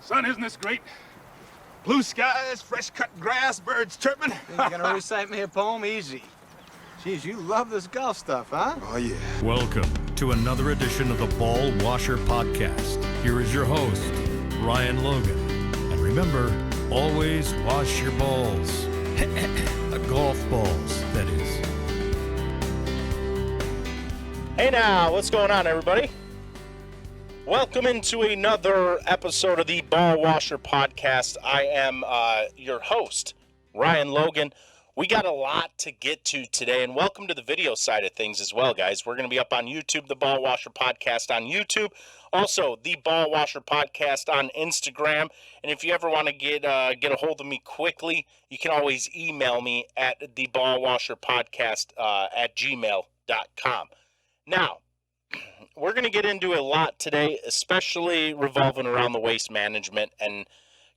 Son, isn't this great? Blue skies, fresh cut grass, birds chirping. You're gonna recite me a poem? Easy. Jeez, you love this golf stuff, huh? Oh, yeah. Welcome to another edition of the Ball Washer Podcast. Here is your host, Ryan Logan. And remember, always wash your balls. The golf balls, that is. Hey now, what's going on, everybody? Welcome into another episode of the Ball Washer Podcast. I am your host, Ryan Logan. We got a lot to get to today, and welcome to the video side of things as well, guys. We're going to be up on YouTube, the Ball Washer Podcast on YouTube. Also, the Ball Washer Podcast on Instagram. And if you ever want to get a hold of me quickly, you can always email me at theballwasherpodcast at gmail.com. Now, we're going to get into a lot today, especially revolving around the waste management and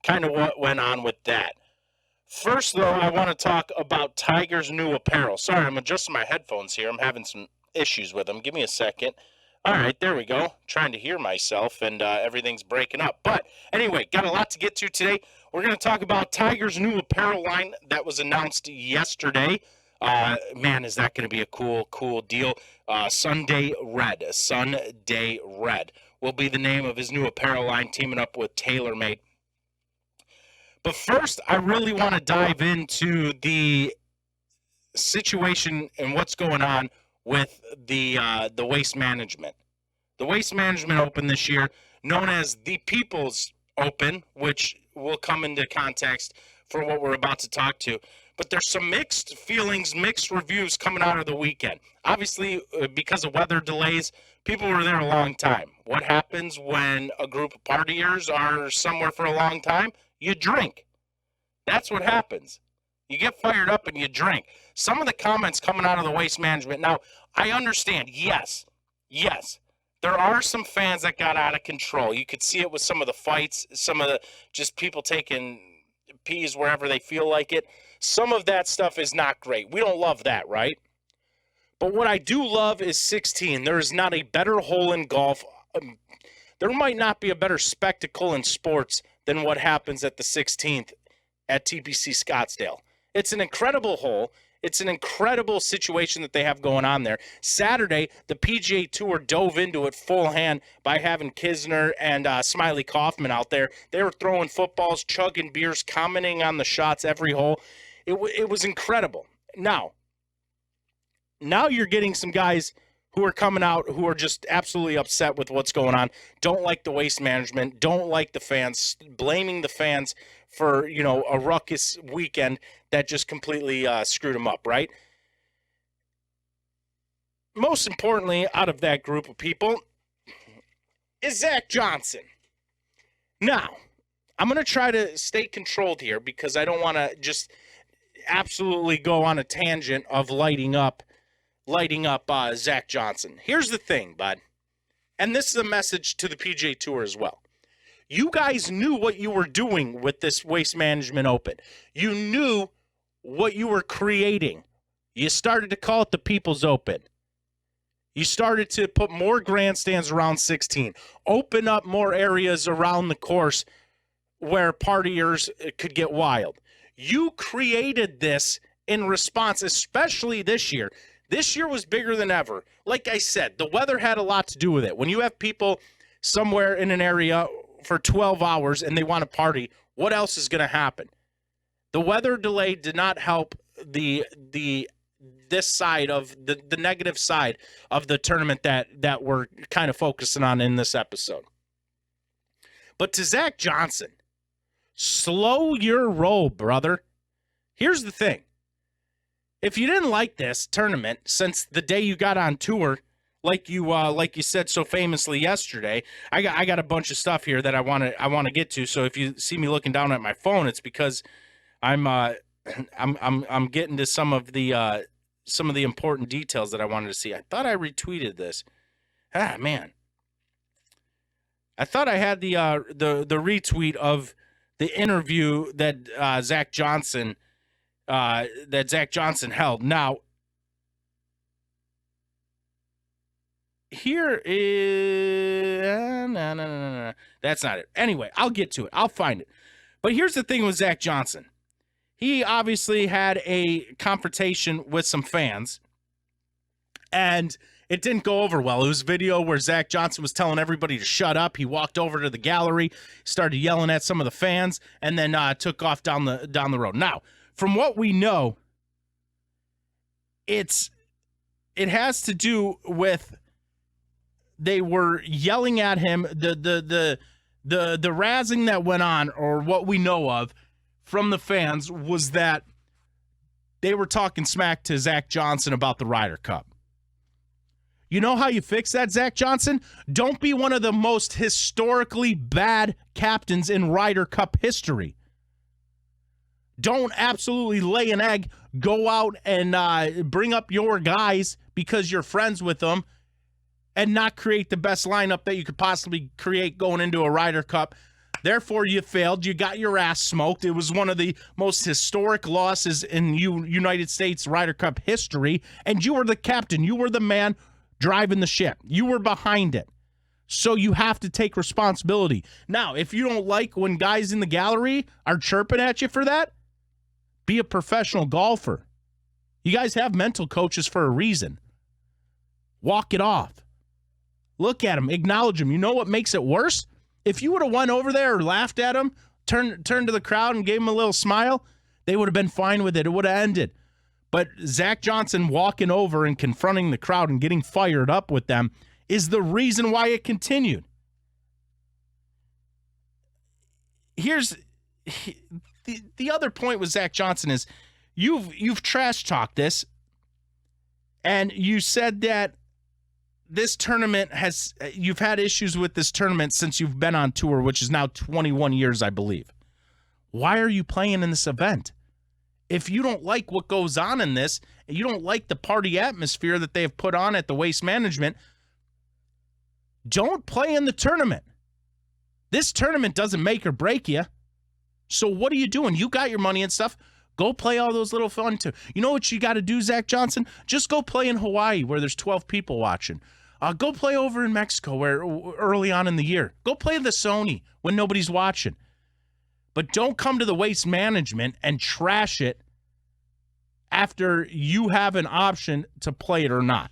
kind of what went on with that. First, though, I want to talk about Tiger's new apparel. Sorry, I'm adjusting my headphones here. I'm having some issues with them. Give me a second. All right, there we go. Trying to hear myself, and everything's breaking up. But anyway, got a lot to get to today. We're going to talk about Tiger's new apparel line that was announced yesterday. Man, is that going to be a cool deal. Sunday Red will be the name of his new apparel line, teaming up with TaylorMade. But first, I really want to dive into the situation and what's going on with the Waste Management. The Waste Management Open this year, known as the People's Open, which will come into context for what we're about to talk to. But there's some mixed feelings, mixed reviews coming out of the weekend. Obviously, because of weather delays, people were there a long time. What happens when a group of partiers are somewhere for a long time? You drink. That's what happens. You get fired up and you drink. Some of the comments coming out of the Waste Management. Now, I understand, yes, there are some fans that got out of control. You could see it with some of the fights, some of the just people taking pees wherever they feel like it. Some of that stuff is not great. We don't love that, right? But what I do love is 16. There is not a better hole in golf. There might not be a better spectacle in sports than what happens at the 16th at TPC Scottsdale. It's an incredible hole. It's an incredible situation that they have going on there. Saturday, the PGA Tour dove into it full hand by having Kisner and Smiley Kaufman out there. They were throwing footballs, chugging beers, commenting on the shots every hole. It was incredible. Now you're getting some guys who are coming out who are just absolutely upset with what's going on, don't like the Waste Management, don't like the fans, blaming the fans for, a ruckus weekend that just completely screwed them up, right? Most importantly, out of that group of people is Zach Johnson. Now, I'm going to try to stay controlled here because I don't want to just absolutely go on a tangent of lighting up Zach Johnson. Here's the thing, bud, and this is a message to the PGA Tour as well. You guys knew what you were doing with this Waste Management Open. You knew what you were creating. You started to call it the People's Open. You started to put more grandstands around 16, open up more areas around the course where partiers could get wild. You created this in response, especially this year. This year was bigger than ever. Like I said, the weather had a lot to do with it. When you have people somewhere in an area for 12 hours and they want to party, what else is going to happen? The weather delay did not help this side of the negative side of the tournament that we're kind of focusing on in this episode. But to Zach Johnson, slow your roll, brother. Here's the thing. If you didn't like this tournament since the day you got on tour, like you said so famously yesterday, I got a bunch of stuff here that I want to get to. So if you see me looking down at my phone, it's because I'm getting to some of the important details that I wanted to see. I thought I retweeted this. Man. I thought I had the retweet of the interview that Zach Johnson held. Now, here is no. That's not it. Anyway, I'll get to it. I'll find it. But here's the thing with Zach Johnson. He obviously had a confrontation with some fans, and it didn't go over well. It was a video where Zach Johnson was telling everybody to shut up. He walked over to the gallery, started yelling at some of the fans, and then took off down the road. Now, from what we know, it has to do with they were yelling at him. The razzing that went on, or what we know of from the fans, was that they were talking smack to Zach Johnson about the Ryder Cup. You know how you fix that, Zach Johnson? Don't be one of the most historically bad captains in Ryder Cup history. Don't absolutely lay an egg, go out and bring up your guys because you're friends with them, and not create the best lineup that you could possibly create going into a Ryder Cup. Therefore, you failed. You got your ass smoked. It was one of the most historic losses in United States Ryder Cup history, and you were the captain. You were the man driving the ship. You were behind it. So you have to take responsibility. Now, if you don't like when guys in the gallery are chirping at you for that, be a professional golfer. You guys have mental coaches for a reason. Walk it off. Look at him. Acknowledge him. You know what makes it worse? If you would have went over there or laughed at him, turned to the crowd and gave him a little smile, they would have been fine with it. It would have ended. But Zach Johnson walking over and confronting the crowd and getting fired up with them is the reason why it continued. Here's the other point with Zach Johnson is you've trash talked this, and you said that this tournament you've had issues with this tournament since you've been on tour, which is now 21 years, I believe. Why are you playing in this event? If you don't like what goes on in this, and you don't like the party atmosphere that they have put on at the Waste Management, don't play in the tournament. This tournament doesn't make or break you. So what are you doing? You got your money and stuff. Go play all those little fun too. You know what you got to do, Zach Johnson? Just go play in Hawaii where there's 12 people watching. Go play over in Mexico where early on in the year. Go play the Sony when nobody's watching. But don't come to the Waste Management and trash it after you have an option to play it or not.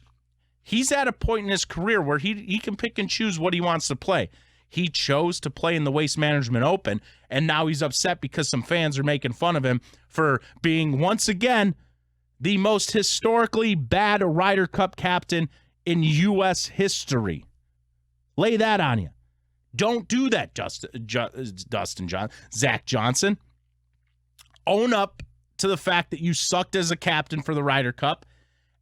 He's at a point in his career where he can pick and choose what he wants to play. He chose to play in the Waste Management Open, and now he's upset because some fans are making fun of him for being, once again, the most historically bad Ryder Cup captain in U.S. history. Lay that on you. Don't do that, Zach Johnson. Own up to the fact that you sucked as a captain for the Ryder Cup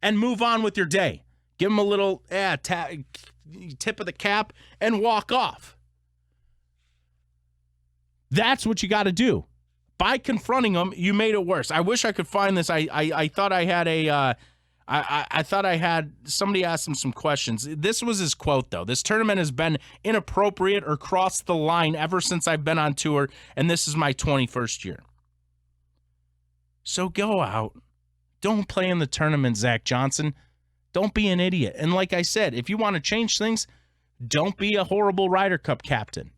and move on with your day. Give him a little tip of the cap and walk off. That's what you got to do. By confronting him, you made it worse. I wish I could find this. I thought I had I thought I had somebody asked him some questions. This was his quote, though. This tournament has been inappropriate or crossed the line ever since I've been on tour, and this is my 21st year. So go out. Don't play in the tournament, Zach Johnson. Don't be an idiot. And like I said, if you want to change things, don't be a horrible Ryder Cup captain.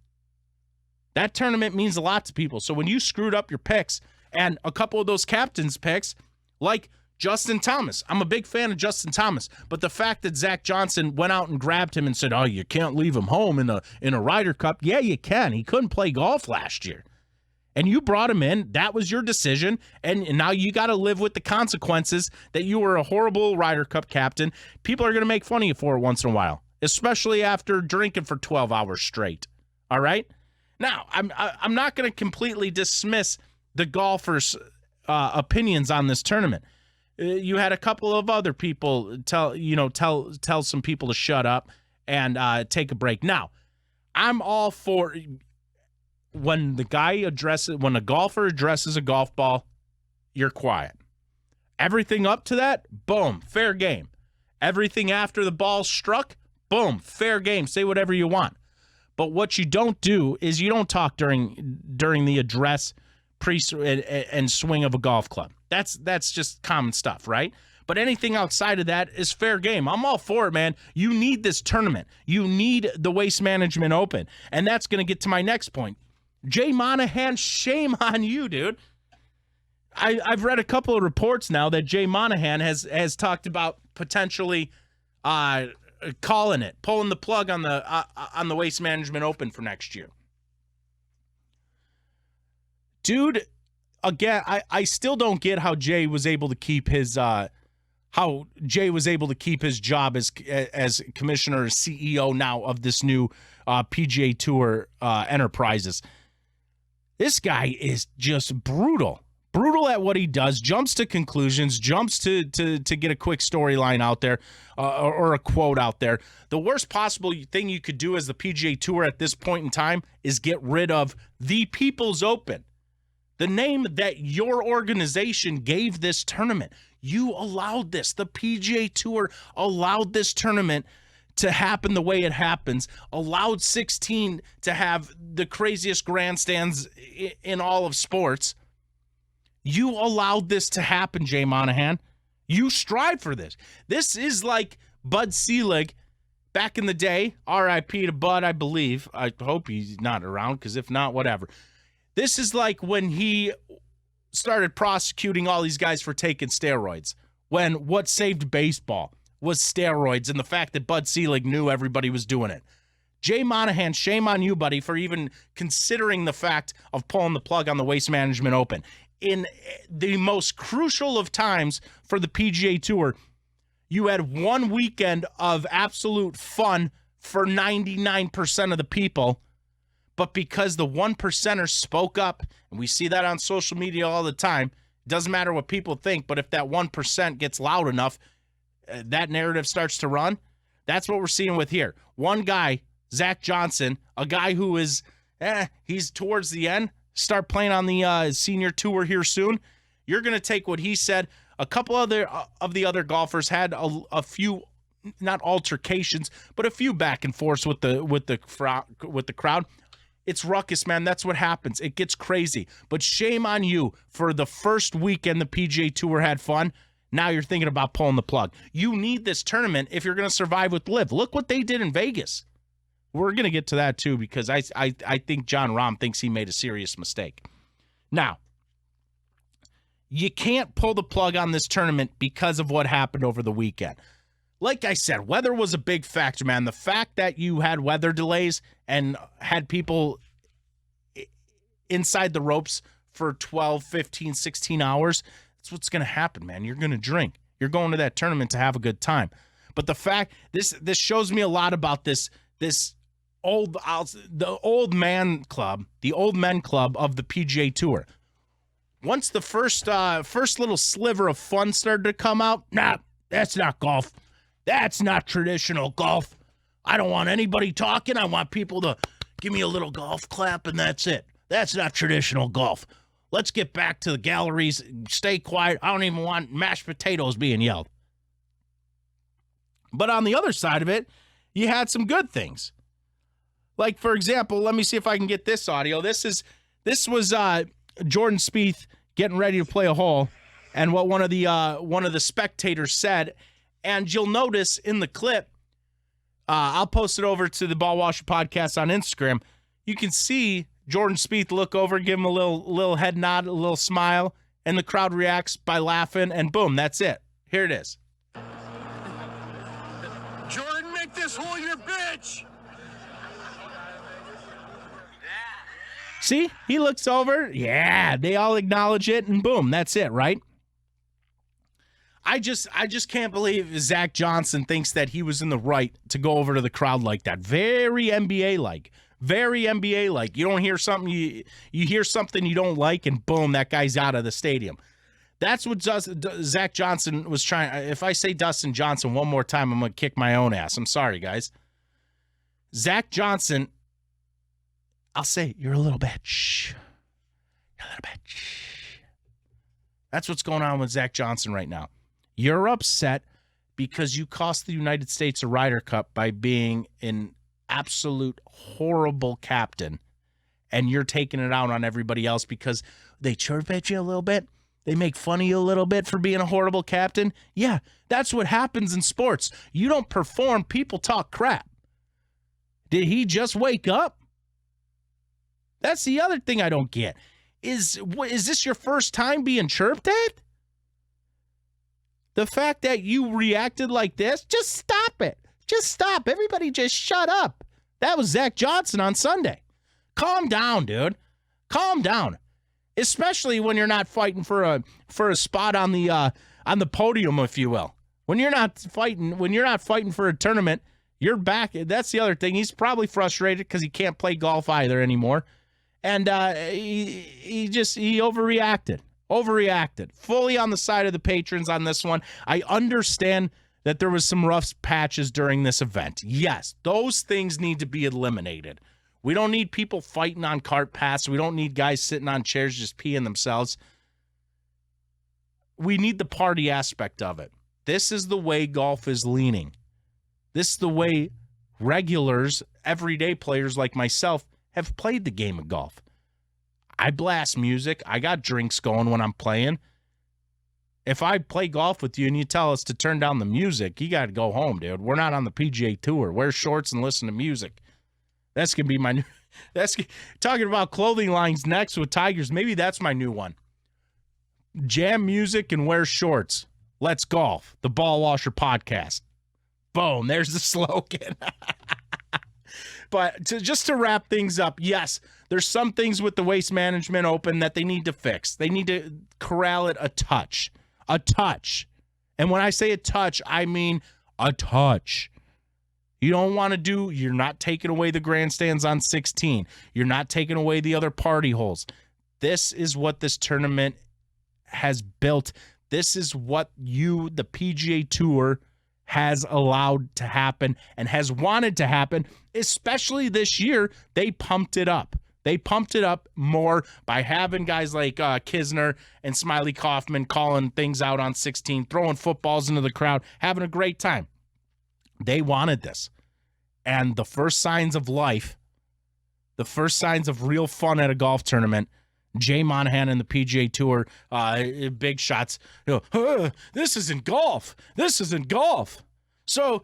That tournament means a lot to people. So when you screwed up your picks and a couple of those captains' picks, like Justin Thomas, I'm a big fan of Justin Thomas, but the fact that Zach Johnson went out and grabbed him and said, "Oh, you can't leave him home in a Ryder Cup." Yeah, you can. He couldn't play golf last year. And you brought him in. That was your decision. And now you got to live with the consequences that you were a horrible Ryder Cup captain. People are going to make fun of you for it once in a while, especially after drinking for 12 hours straight. All right? Now, I'm not going to completely dismiss the golfers' opinions on this tournament. You had a couple of other people tell some people to shut up and take a break. Now, I'm all for when a golfer addresses a golf ball, you're quiet. Everything up to that, boom, fair game. Everything after the ball struck, boom, fair game. Say whatever you want. But what you don't do is you don't talk during the address and swing of a golf club. That's just common stuff, right? But anything outside of that is fair game. I'm all for it, man. You need this tournament. You need the Waste Management Open. And that's going to get to my next point. Jay Monahan, shame on you, dude. I've read a couple of reports now that Jay Monahan has talked about potentially calling it, pulling the plug on the Waste Management Open for next year. Dude, again, I still don't get how Jay was able to keep his job as commissioner or CEO now of this new PGA Tour Enterprises. This guy is just brutal at what he does, jumps to conclusions, jumps to get a quick storyline out there or a quote out there. The worst possible thing you could do as the PGA Tour at this point in time is get rid of the People's Open, the name that your organization gave this tournament. You allowed this. The PGA Tour allowed this tournament to happen the way it happens, allowed 16 to have the craziest grandstands in all of sports. You allowed this to happen, Jay Monahan. You strive for this. This is like Bud Selig back in the day. R.I.P. to Bud, I believe. I hope he's not around, because if not, whatever. This is like when he started prosecuting all these guys for taking steroids, when what saved baseball was steroids and the fact that Bud Selig knew everybody was doing it. Jay Monahan, shame on you, buddy, for even considering the fact of pulling the plug on the Waste Management Open. In the most crucial of times for the PGA Tour, you had one weekend of absolute fun for 99% of the people, but because the 1%ers spoke up, and we see that on social media all the time, it doesn't matter what people think, but if that 1% gets loud enough, that narrative starts to run. That's what we're seeing with here. One guy, Zach Johnson, a guy who is, he's towards the end, start playing on the senior tour here soon. You're going to take what he said. A couple of the other golfers had a few, not altercations, but a few back and forths with the crowd. It's ruckus, man. That's what happens. It gets crazy. But shame on you for the first weekend the PGA Tour had fun. Now you're thinking about pulling the plug. You need this tournament if you're going to survive with LIV. Look what they did in Vegas. We're going to get to that too, because I think Jon Rahm thinks he made a serious mistake. Now, you can't pull the plug on this tournament because of what happened over the weekend. Like I said, weather was a big factor, man. The fact that you had weather delays and had people inside the ropes for 12, 15, 16 hours, that's what's going to happen, man. You're going to drink. You're going to that tournament to have a good time. But the fact, this shows me a lot about the old men club of the PGA Tour. Once the first little sliver of fun started to come out, nah, that's not golf. That's not traditional golf. I don't want anybody talking. I want people to give me a little golf clap, and that's it. That's not traditional golf. Let's get back to the galleries. Stay quiet. I don't even want mashed potatoes being yelled. But on the other side of it, you had some good things. Like, for example, let me see if I can get this audio. This was Jordan Spieth getting ready to play a hole, and what one of the spectators said. And you'll notice in the clip, I'll post it over to the Ball Washer Podcast on Instagram. You can see Jordan Spieth look over, give him a little head nod, a little smile, and the crowd reacts by laughing, and boom, that's it. Here it is. Jordan, make this hole your bitch! See, he looks over. Yeah, they all acknowledge it, and boom, that's it, right? I just can't believe Zach Johnson thinks that he was in the right to go over to the crowd like that. Very NBA-like. Very NBA-like. You don't hear something, you hear something you don't like, and boom, that guy's out of the stadium. That's what Zach Johnson was trying. If I say Dustin Johnson one more time, I'm going to kick my own ass. I'm sorry, guys. Zach Johnson, I'll say, you're a little bitch. You're a little bitch. That's what's going on with Zach Johnson right now. You're upset because you cost the United States a Ryder Cup by being an absolute horrible captain, and you're taking it out on everybody else because they chirp at you a little bit. They make fun of you a little bit for being a horrible captain. Yeah, that's what happens in sports. You don't perform, people talk crap. Did he just wake up? That's the other thing I don't get. Is this your first time being chirped at? The fact that you reacted like this, just stop it. Just stop. Everybody just shut up. That was Zach Johnson on Sunday. Calm down, dude. Calm down. Especially when you're not fighting for a spot on the podium, if you will. When you're not fighting for a tournament, you're back. That's the other thing. He's probably frustrated because he can't play golf either anymore. And he overreacted. Fully on the side of the patrons on this one. I understand that there was some rough patches during this event. Yes, those things need to be eliminated. We don't need people fighting on cart paths. We don't need guys sitting on chairs just peeing themselves. We need the party aspect of it. This is the way golf is leaning. This is the way regulars, everyday players like myself, have played the game of golf. I blast music. I got drinks going when I'm playing. If I play golf with you and you tell us to turn down the music, you got to go home, dude. We're not on the PGA Tour. Wear shorts and listen to music. That's going to be my new... Talking about clothing lines next with Tigers, maybe that's my new one. Jam music and wear shorts. Let's golf. The Ball Washer Podcast. Boom. There's the slogan. But just to wrap things up, yes, there's some things with the Waste Management Open that they need to fix. They need to corral it a touch. A touch. And when I say a touch, I mean a touch. You're not taking away the grandstands on 16. You're not taking away the other party holes. This is what this tournament has built. This is what the PGA Tour has allowed to happen and has wanted to happen, especially this year. They pumped it up. They pumped it up more by having guys like Kisner and Smiley Kaufman calling things out on 16, throwing footballs into the crowd, having a great time. They wanted this. And the first signs of life, the first signs of real fun at a golf tournament, Jay Monahan and the PGA Tour, big shots, this isn't golf. This isn't golf. So,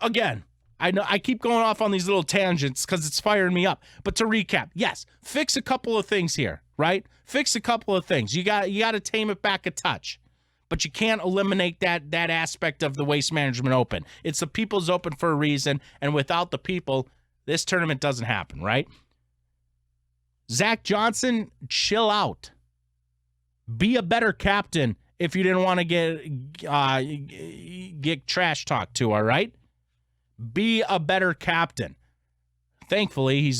again, I know I keep going off on these little tangents because it's firing me up. But to recap, yes, fix a couple of things here, right? Fix a couple of things. You got to tame it back a touch. But you can't eliminate that aspect of the Waste Management Open. It's the People's Open for a reason, and without the people, this tournament doesn't happen, right? Zach Johnson, chill out. Be a better captain if you didn't want to get trash talked to, all right? Be a better captain. Thankfully, he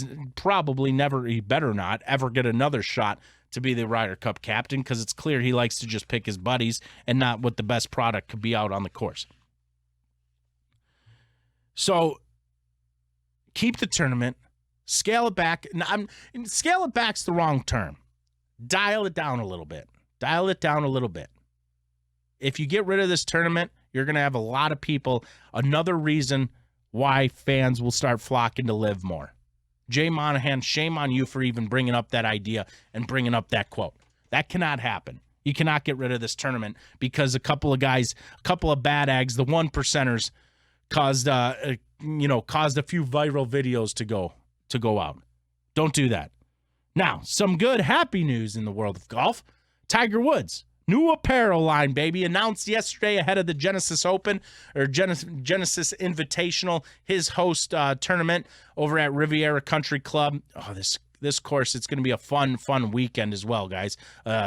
better not ever get another shot to be the Ryder Cup captain because it's clear he likes to just pick his buddies and not what the best product could be out on the course. So keep the tournament, scale it back. Scale it back's the wrong term. Dial it down a little bit. Dial it down a little bit. If you get rid of this tournament, you're going to have a lot of people. Another reason why fans will start flocking to live more. Jay Monahan, shame on you for even bringing up that idea and bringing up that quote. That cannot happen. You cannot get rid of this tournament because a couple of guys, a couple of bad eggs, the 1 percenters caused a few viral videos to go out. Don't do that. Now, some good happy news in the world of golf. Tiger Woods, new apparel line, baby, announced yesterday ahead of the Genesis Open or Genesis Invitational, his host tournament over at Riviera Country Club. Oh, this course, it's going to be a fun weekend as well, guys.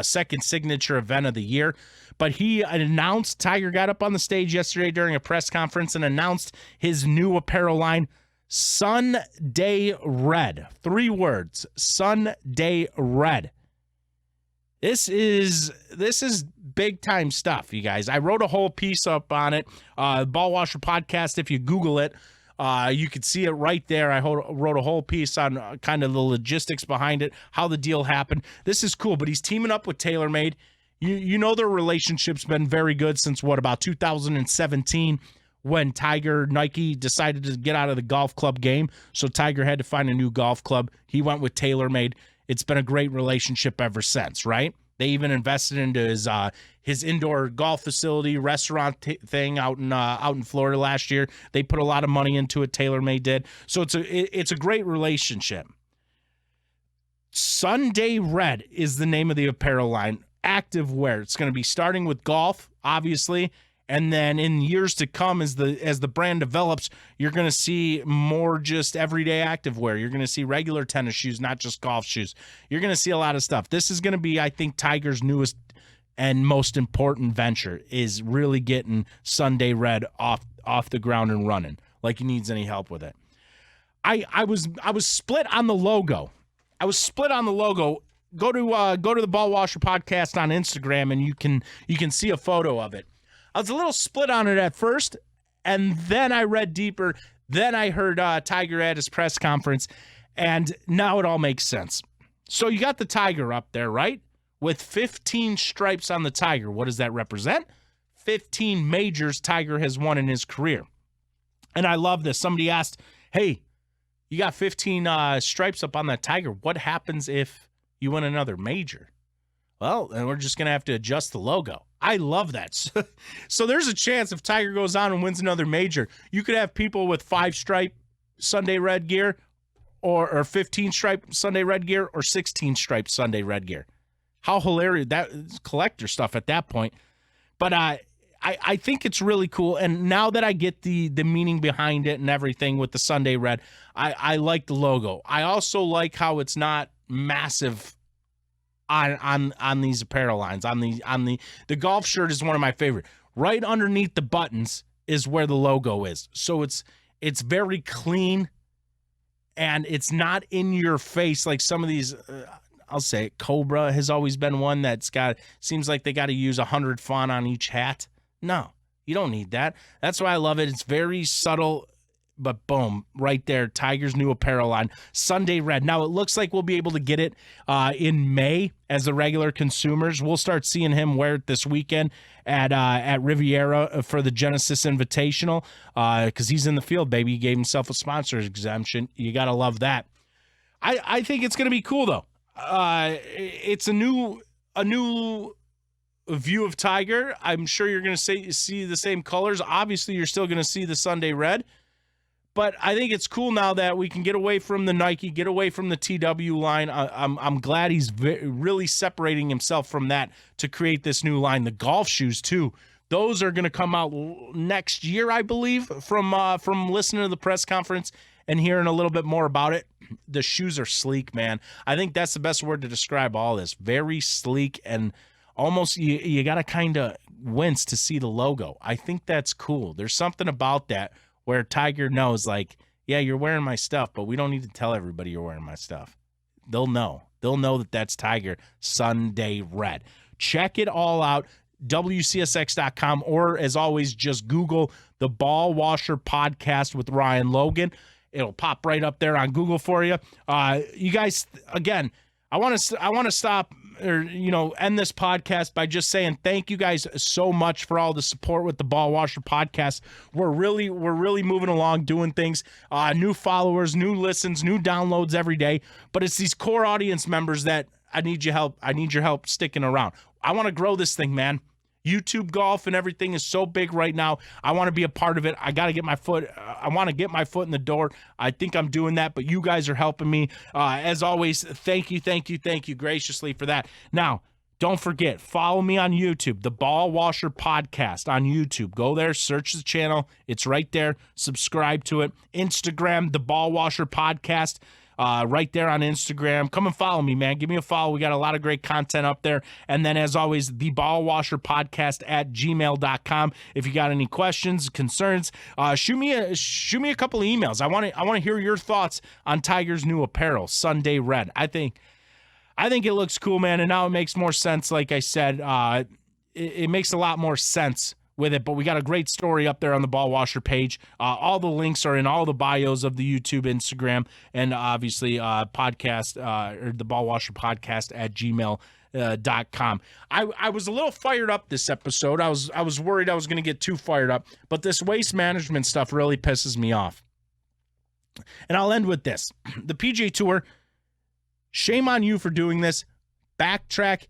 Second signature event of the year. But he announced, Tiger got up on the stage yesterday during a press conference and announced his new apparel line, Sunday Red. 3 words, Sunday Red. This is big time stuff, you guys. I wrote a whole piece up on it. Ball Washer Podcast, if you Google it, you can see it right there. I wrote a whole piece on kind of the logistics behind it, how the deal happened. This is cool, but he's teaming up with TaylorMade. You know their relationship's been very good since, about 2017 when Nike decided to get out of the golf club game. So Tiger had to find a new golf club. He went with TaylorMade. It's been a great relationship ever since, right? They even invested into his indoor golf facility, restaurant thing out in Florida last year. They put a lot of money into it. TaylorMade did. So it's a great relationship. Sunday Red is the name of the apparel line. Active wear. It's going to be starting with golf, obviously, and then in years to come, as the brand develops, you're going to see more just everyday active wear. You're going to see regular tennis shoes, not just golf shoes. You're going to see a lot of stuff. This is going to be, I think, Tiger's newest and most important venture, is really getting Sunday Red off the ground and running like he needs any help with it. I was split on the logo. Go to the Ball Washer Podcast on Instagram, and you can see a photo of it. I was a little split on it at first, and then I read deeper. Then I heard Tiger at his press conference, and now it all makes sense. So you got the Tiger up there, right? With 15 stripes on the Tiger. What does that represent? 15 majors Tiger has won in his career. And I love this. Somebody asked, hey, you got 15 stripes up on that Tiger. What happens if you win another major? Well, then we're just going to have to adjust the logo. I love that. So there's a chance if Tiger goes on and wins another major, you could have people with 5-stripe Sunday Red gear or 15-stripe Sunday Red gear or 16-stripe Sunday Red gear. How hilarious. That is collector stuff at that point. But I think it's really cool. And now that I get the meaning behind it and everything with the Sunday Red, I like the logo. I also like how it's not massive on these apparel lines. On the golf shirt is one of my favorite. Right underneath the buttons is where the logo is. So it's very clean, and it's not in your face like some of these. I'll say it, Cobra has always been one that's seems like they got to use 100 font on each hat. No, you don't need that. That's why I love it. It's very subtle, but boom, right there, Tiger's new apparel line, Sunday Red. Now, it looks like we'll be able to get it in May as the regular consumers. We'll start seeing him wear it this weekend at Riviera for the Genesis Invitational because he's in the field, baby. He gave himself a sponsor exemption. You got to love that. I think it's going to be cool, though. It's a new view of Tiger. I'm sure you're going to see the same colors. Obviously, you're still going to see the Sunday Red. But I think it's cool now that we can get away from the Nike, get away from the TW line. I'm glad he's really separating himself from that to create this new line. The golf shoes, too. Those are going to come out next year, I believe, from listening to the press conference and hearing a little bit more about it. The shoes are sleek, man. I think that's the best word to describe all this. Very sleek, and almost you got to kind of wince to see the logo. I think that's cool. There's something about that where Tiger knows, like, yeah, you're wearing my stuff, but we don't need to tell everybody you're wearing my stuff. They'll know. They'll know that that's Tiger Sunday Red. Check it all out, WCSX.com, or as always, just Google the Ball Washer Podcast with Ryan Logan. It'll pop right up there on Google for you. You guys, again, I want to stop or end this podcast by just saying thank you guys so much for all the support with the Ball Washer Podcast. We're really moving along, doing things, new followers, new listens, new downloads every day. But it's these core audience members that I need your help. I need your help sticking around. I want to grow this thing, man. YouTube golf and everything is so big right now. I want to be a part of it. I got to get my foot. I want to get my foot in the door. I think I'm doing that, but you guys are helping me. As always, thank you graciously for that. Now, don't forget, follow me on YouTube, the Ball Washer Podcast on YouTube. Go there, search the channel. It's right there. Subscribe to it. Instagram, the Ball Washer Podcast. Right there on Instagram. Come and follow me, man. Give me a follow. We got a lot of great content up there. And then, as always, the Ball Washer Podcast at gmail.com. If you got any questions, concerns, shoot me a couple of emails. I want to hear your thoughts on Tiger's new apparel, Sunday Red. I think it looks cool, man. And now it makes more sense. Like I said, it makes a lot more sense with it, but we got a great story up there on the Ball Washer page. All the links are in all the bios of the YouTube, Instagram, and obviously podcast or the Ball Washer Podcast at gmail.com. I was a little fired up this episode. I was worried I was going to get too fired up, but this waste management stuff really pisses me off. And I'll end with this. The PGA Tour, shame on you for doing this. Backtrack.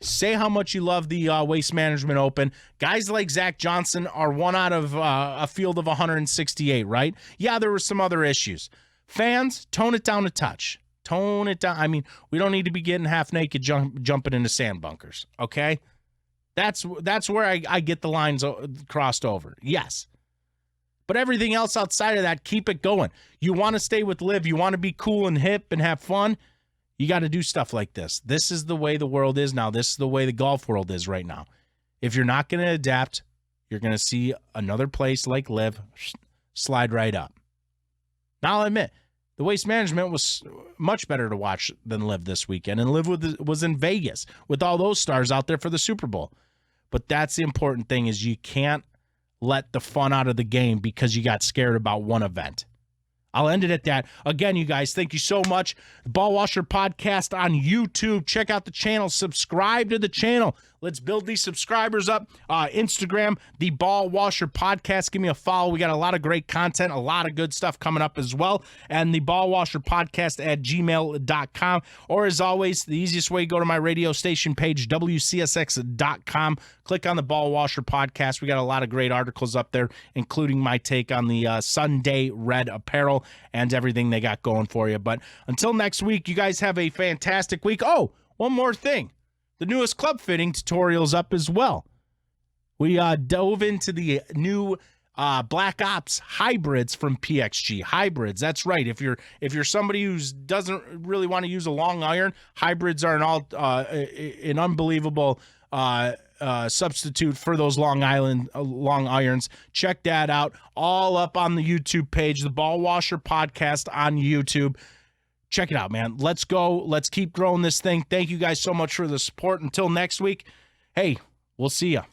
Say how much you love the Waste Management Open. Guys like Zach Johnson are one out of a field of 168, right? Yeah, there were some other issues. Fans, tone it down a touch. Tone it down. I mean, we don't need to be getting half naked jumping into sand bunkers, okay? That's where I get the lines crossed over. Yes. But everything else outside of that, keep it going. You want to stay with Liv. You want to be cool and hip and have fun. You got to do stuff like this. This is the way the world is now. This is the way the golf world is right now. If you're not going to adapt, you're going to see another place like Liv slide right up. Now, I'll admit, the Waste Management was much better to watch than Liv this weekend. And Liv was in Vegas with all those stars out there for the Super Bowl. But that's the important thing is you can't let the fun out of the game because you got scared about one event. I'll end it at that. Again, you guys, thank you so much. The Ball Washer Podcast on YouTube. Check out the channel. Subscribe to the channel. Let's build these subscribers up. Instagram, the Ball Washer Podcast. Give me a follow. We got a lot of great content, a lot of good stuff coming up as well. And the Ball Washer Podcast at gmail.com. Or as always, the easiest way, go to my radio station page, WCSX.com. Click on the Ball Washer Podcast. We got a lot of great articles up there, including my take on the Sunday Red apparel and everything they got going for you. But until next week, you guys have a fantastic week. Oh, one more thing. The newest club fitting tutorial's up as well. We dove into the new Black Ops hybrids from PXG. Hybrids, that's right. If you're somebody who doesn't really want to use a long iron, hybrids are an unbelievable substitute for those long irons. Check that out. All up on the YouTube page, the Ball Washer Podcast on YouTube. Check it out, man. Let's go. Let's keep growing this thing. Thank you guys so much for the support. Until next week, hey, we'll see ya.